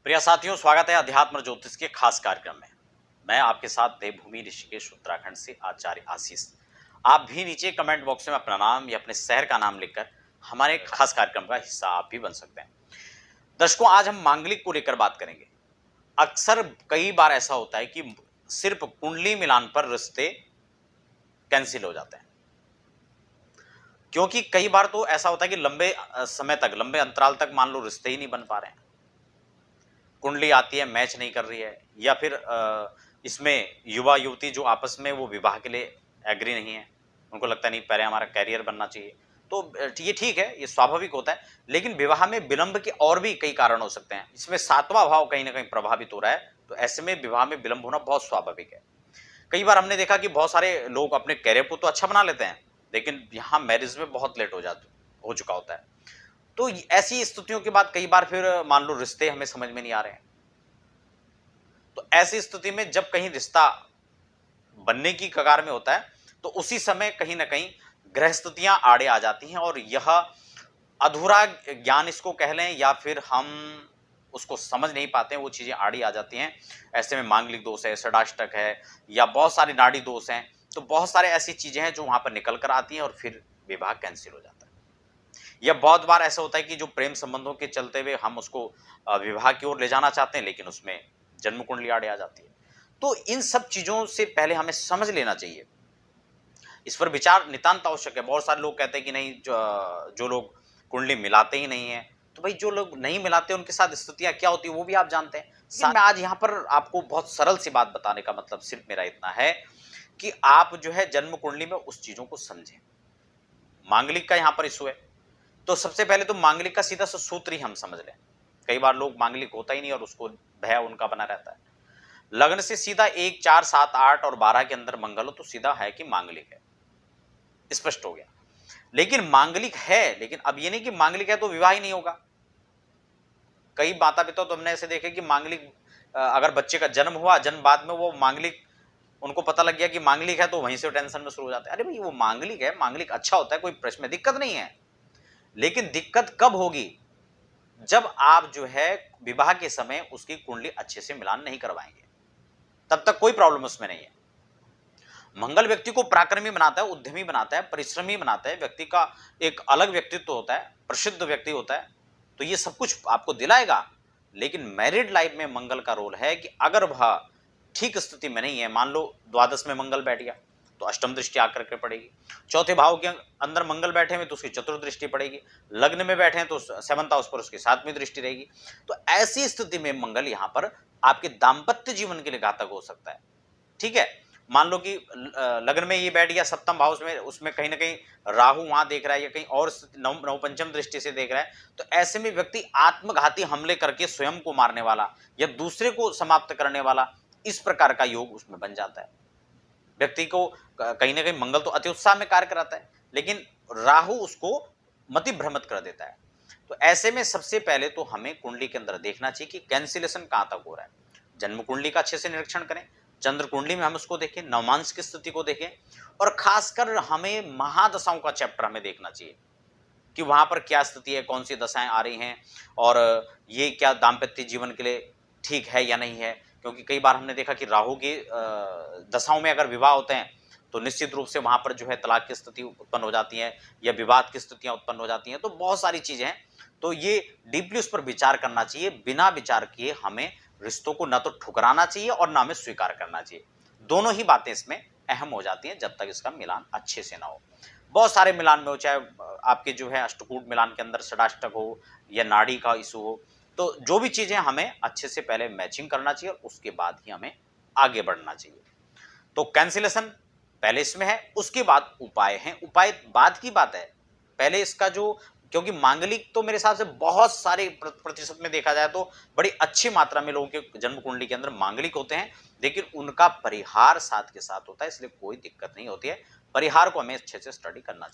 प्रिय साथियों, स्वागत है अध्यात्म ज्योतिष के खास कार्यक्रम में। मैं आपके साथ देवभूमि ऋषिकेश उत्तराखंड से आचार्य आशीष। आप भी नीचे कमेंट बॉक्स में अपना नाम या अपने शहर का नाम लिखकर हमारे खास कार्यक्रम का हिस्सा आप भी बन सकते हैं। दर्शकों, आज हम मांगलिक को लेकर बात करेंगे। अक्सर कई बार ऐसा होता है कि सिर्फ कुंडली मिलान पर रिश्ते कैंसिल हो जाते हैं, क्योंकि कई बार तो ऐसा होता है कि लंबे समय तक, लंबे अंतराल तक मान लो रिश्ते ही नहीं बन पा रहे हैं। कुंडली आती है, मैच नहीं कर रही है, या फिर इसमें युवा युवती जो आपस में वो विवाह के लिए एग्री नहीं है, उनको लगता नहीं पहले हमारा कैरियर बनना चाहिए। तो ये ठीक है, ये स्वाभाविक होता है। लेकिन विवाह में विलंब के और भी कई कारण हो सकते हैं। इसमें सातवां भाव कहीं ना कहीं प्रभावित हो रहा है, तो ऐसे में विवाह में विलंब होना बहुत स्वाभाविक है। कई बार हमने देखा कि बहुत सारे लोग अपने कैरियर को तो अच्छा बना लेते हैं, लेकिन यहाँ मैरिज में बहुत लेट हो चुका होता है। तो ऐसी स्थितियों के बाद कई बार फिर मान लो रिश्ते हमें समझ में नहीं आ रहे हैं। तो ऐसी स्थिति में जब कहीं रिश्ता बनने की कगार में होता है, तो उसी समय कहीं ना कहीं ग्रह स्थितियां आड़े आ जाती हैं, और यह अधूरा ज्ञान इसको कह लें, या फिर हम उसको समझ नहीं पाते हैं, वो चीजें आड़ी आ जाती हैं। ऐसे में मांगलिक दोष है, षडाष्टक है, या बहुत सारे नाड़ी दोष हैं। तो बहुत सारे ऐसी चीजें हैं जो वहां पर निकल कर आती हैं, और फिर विवाह कैंसिल हो जाता है। या बहुत बार ऐसा होता है कि जो प्रेम संबंधों के चलते हुए हम उसको विवाह की ओर ले जाना चाहते हैं, लेकिन उसमें जन्म कुंडली आड़े आ जाती है। तो इन सब चीजों से पहले हमें समझ लेना चाहिए, इस पर विचार नितांत आवश्यक है। बहुत सारे लोग कहते हैं कि नहीं, जो लोग कुंडली मिलाते ही नहीं है, तो भाई जो लोग नहीं मिलाते उनके साथ स्थितियां क्या होती है वो भी आप जानते हैं। मैं आज यहाँ पर आपको बहुत सरल सी बात बताने का मतलब सिर्फ मेरा इतना है कि आप जो है जन्म कुंडली में उस चीजों को समझें। मांगलिक का यहाँ पर इशू है, तो सबसे पहले तो मांगलिक का सीधा सा सूत्र ही हम समझ लें। कई बार लोग मांगलिक होता ही नहीं और उसको भय उनका बना रहता है। लग्न से सीधा 1, 4, 7, 8 और 12 के अंदर मंगल हो तो सीधा है कि मांगलिक है, स्पष्ट हो गया। लेकिन मांगलिक है, लेकिन अब ये नहीं कि मांगलिक है तो विवाह ही नहीं होगा। कई माता पिता तो हमने ऐसे देखे कि मांगलिक, अगर बच्चे का जन्म हुआ, जन्म बाद में वो मांगलिक, उनको पता लग गया कि मांगलिक है, तो वहीं से टेंशन में शुरू हो जाते हैं। अरे भाई वो मांगलिक है, मांगलिक अच्छा होता है, कोई प्रश्न में दिक्कत नहीं है। लेकिन दिक्कत कब होगी? जब आप जो है विवाह के समय उसकी कुंडली अच्छे से मिलान नहीं करवाएंगे, तब तक कोई प्रॉब्लम उसमें नहीं है। मंगल व्यक्ति को पराक्रमी बनाता है, उद्यमी बनाता है, परिश्रमी बनाता है, व्यक्ति का एक अलग व्यक्तित्व होता है, प्रसिद्ध व्यक्ति होता है, तो ये सब कुछ आपको दिलाएगा। लेकिन मैरिड लाइफ में मंगल का रोल है कि अगर वह ठीक स्थिति में नहीं है, मान लो द्वादश में मंगल बैठ गया तो अष्टम दृष्टि आकर के पड़ेगी, चौथे भाव के अंदर मंगल बैठे हैं तो उसकी चतुर्थ दृष्टि पड़ेगी, लग्न में बैठे हैं तो 7th हाउस पर उसकी 7वीं दृष्टि रहेगी। तो ऐसी स्थिति में मंगल यहाँ पर आपके दाम्पत्य जीवन के लिए घातक हो सकता है। ठीक है, मान लो कि लग्न में ये बैठ गया 7th हाउस में, उसमें कहीं ना कहीं राहु वहां देख रहा है, या कहीं और नव पंचम दृष्टि से देख रहा है, तो ऐसे में व्यक्ति आत्मघाती हमले करके स्वयं को मारने वाला या दूसरे को समाप्त करने वाला, इस प्रकार का योग उसमें बन जाता है। व्यक्ति को कहीं ना कहीं मंगल तो अति उत्साह में कार्य कराता है, लेकिन राहु उसको मति भ्रमित कर देता है। तो ऐसे में सबसे पहले तो हमें कुंडली के अंदर देखना चाहिए कि कैंसिलेशन कहां तक हो रहा है। जन्म कुंडली का अच्छे से निरीक्षण करें, चंद्र कुंडली में हम उसको देखें, नवमांश की स्थिति को देखें, और खासकर हमें महादशाओं का चैप्टर हमें देखना चाहिए कि वहां पर क्या स्थिति है, कौन सी दशाएं आ रही हैं, और ये क्या दाम्पत्य जीवन के लिए ठीक है या नहीं है। क्योंकि कई बार हमने देखा कि राहु की दशाओं में अगर विवाह होते हैं तो निश्चित रूप से वहां पर जो है तलाक की स्थिति उत्पन्न हो जाती है, या विवाद की स्थितियां उत्पन्न हो जाती हैं। तो बहुत सारी चीजें हैं, तो ये डीपली उस पर विचार करना चाहिए। बिना विचार किए हमें रिश्तों को न तो ठुकराना चाहिए और न हमें स्वीकार करना चाहिए। दोनों ही बातें इसमें अहम हो जाती हैं जब तक इसका मिलान अच्छे से ना हो। बहुत सारे मिलान में हो, चाहे आपके जो है अष्टकूट मिलान के अंदर षडाष्टक हो या नाड़ी का इशू हो, तो जो भी चीजें हमें अच्छे से पहले मैचिंग करना चाहिए और उसके बाद ही हमें आगे बढ़ना चाहिए। तो कैंसिलेशन पहले इसमें है, उसके बाद उपाय हैं। उपाय बाद की बात है, पहले इसका जो, क्योंकि मांगलिक तो मेरे हिसाब से बहुत सारे प्रतिशत में देखा जाए तो बड़ी अच्छी मात्रा में लोगों के जन्म कुंडली के अंदर मांगलिक होते हैं, लेकिन उनका परिहार साथ के साथ होता है, इसलिए कोई दिक्कत नहीं होती है। परिहार को हमें अच्छे से स्टडी करना चाहिए।